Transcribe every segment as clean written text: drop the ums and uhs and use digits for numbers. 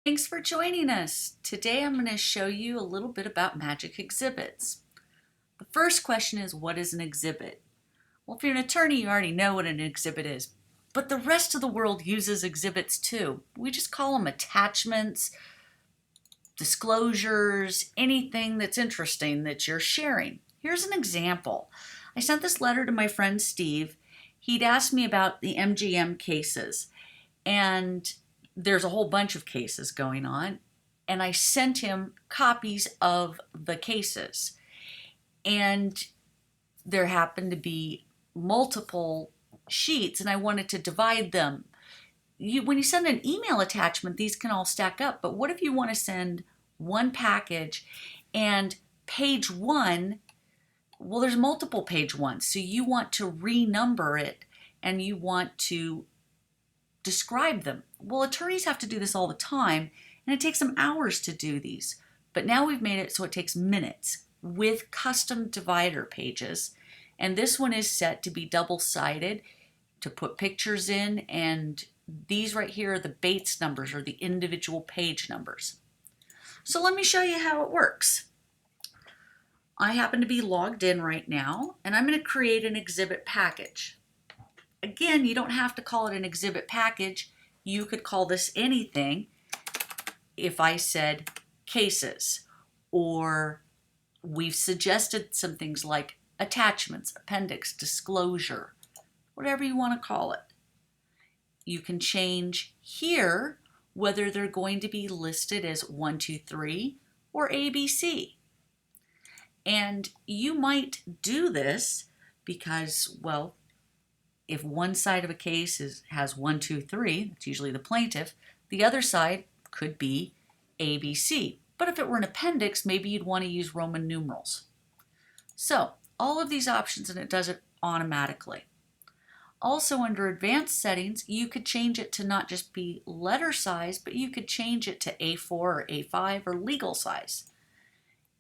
Thanks for joining us. Today I'm going to show you a little bit about magic exhibits. The first question is, what is an exhibit? Well, if you're an attorney, you already know what an exhibit is, but the rest of the world uses exhibits too. We just call them attachments, disclosures, anything that's interesting that you're sharing. Here's an example. I sent this letter to my friend Steve. He'd asked me about the MGM cases, and there's a whole bunch of cases going on, and I sent him copies of the cases. And there happened to be multiple sheets, and I wanted to divide them. When you send an email attachment, these can all stack up, but what if you want to send one package and page one, well, there's multiple page ones, so you want to renumber it and you want to describe them. Well, attorneys have to do this all the time, and it takes them hours to do these. But now we've made it so it takes minutes with custom divider pages. And this one is set to be double-sided to put pictures in, and these right here are the Bates numbers, or the individual page numbers. So let me show you how it works. I happen to be logged in right now, and I'm going to create an exhibit package. Again, you don't have to call it an exhibit package. You could call this anything if I said cases, or we've suggested some things like attachments, appendix, disclosure, whatever you want to call it. You can change here whether they're going to be listed as 1, 2, 3 or ABC. And you might do this because, well, if one side of a case has 1, 2, 3, that's usually the plaintiff, the other side could be ABC. But if it were an appendix, maybe you'd want to use Roman numerals. So all of these options, and it does it automatically. Also, under advanced settings, you could change it to not just be letter size, but you could change it to A4 or A5 or legal size.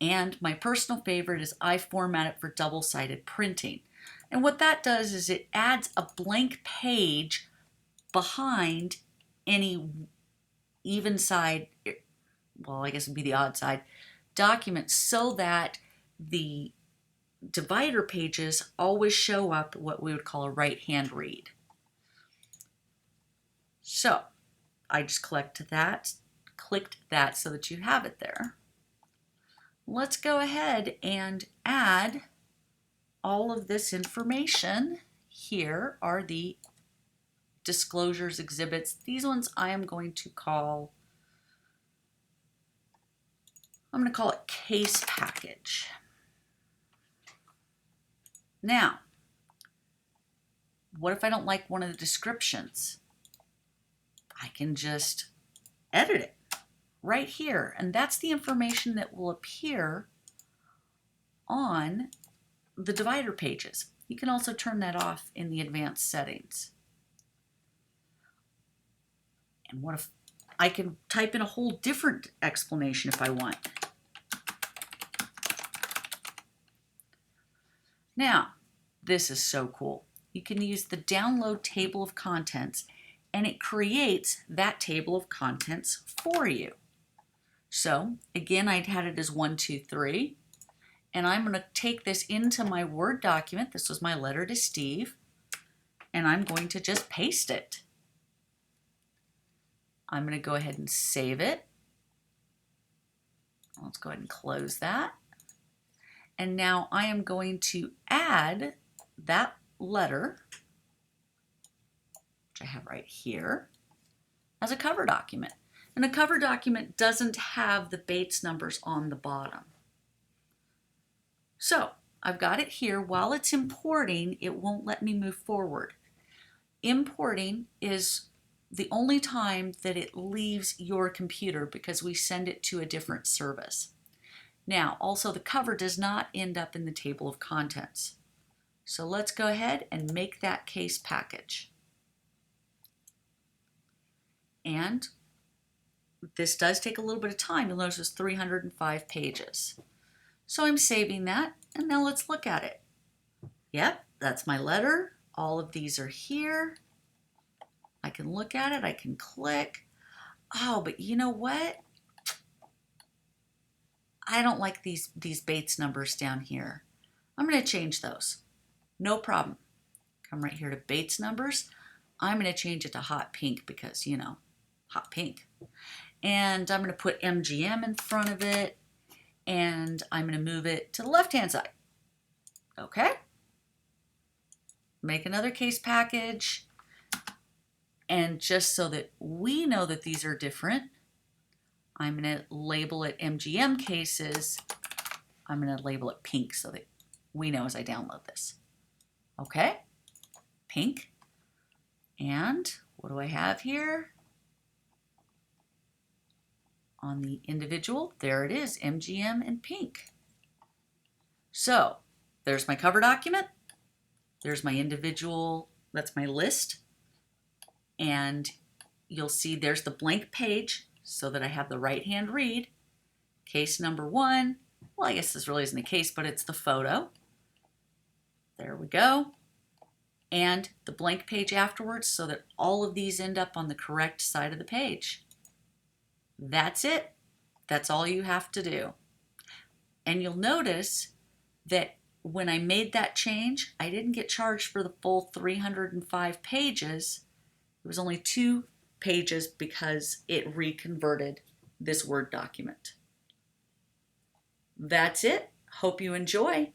And my personal favorite is I format it for double-sided printing. And what that does is it adds a blank page behind any even side, well, I guess it'd be the odd side, document, so that the divider pages always show up what we would call a right-hand read. So I just clicked that so that you have it there. Let's go ahead and add all of this information. Here are the disclosures exhibits. These ones I'm going to call it case package. Now, what if I don't like one of the descriptions? I can just edit it right here, and that's the information that will appear on the divider pages. You can also turn that off in the advanced settings. And what if I can type in a whole different explanation if I want? Now, this is so cool. You can use the download table of contents, and it creates that table of contents for you. So again, I'd had it as 1, 2, 3. And I'm going to take this into my Word document. This was my letter to Steve. And I'm going to just paste it. I'm going to go ahead and save it. Let's go ahead and close that. And now I am going to add that letter, which I have right here, as a cover document. And a cover document doesn't have the Bates numbers on the bottom. So I've got it here. While it's importing, it won't let me move forward. Importing is the only time that it leaves your computer because we send it to a different service. Now, also the cover does not end up in the table of contents. So let's go ahead and make that case package. And this does take a little bit of time. You'll notice it's 305 pages. So I'm saving that, and now let's look at it. Yep, that's my letter. All of these are here. I can look at it, I can click. Oh, but you know what? I don't like these Bates numbers down here. I'm going to change those. No problem. Come right here to Bates numbers. I'm going to change it to hot pink because, you know, hot pink. And I'm going to put MGM in front of it. And I'm going to move it to the left-hand side. Okay. Make another case package. And just so that we know that these are different, I'm going to label it MGM cases. I'm going to label it pink so that we know as I download this. Okay, pink. And what do I have here? On the individual, there it is, MGM and pink. So there's my cover document. There's my individual, that's my list. And you'll see there's the blank page so that I have the right-hand read. Case number 1. Well, I guess this really isn't a case, but it's the photo. There we go. And the blank page afterwards so that all of these end up on the correct side of the page. That's it. That's all you have to do. And you'll notice that when I made that change, I didn't get charged for the full 305 pages. It was only 2 pages because it reconverted this Word document. That's it. Hope you enjoy.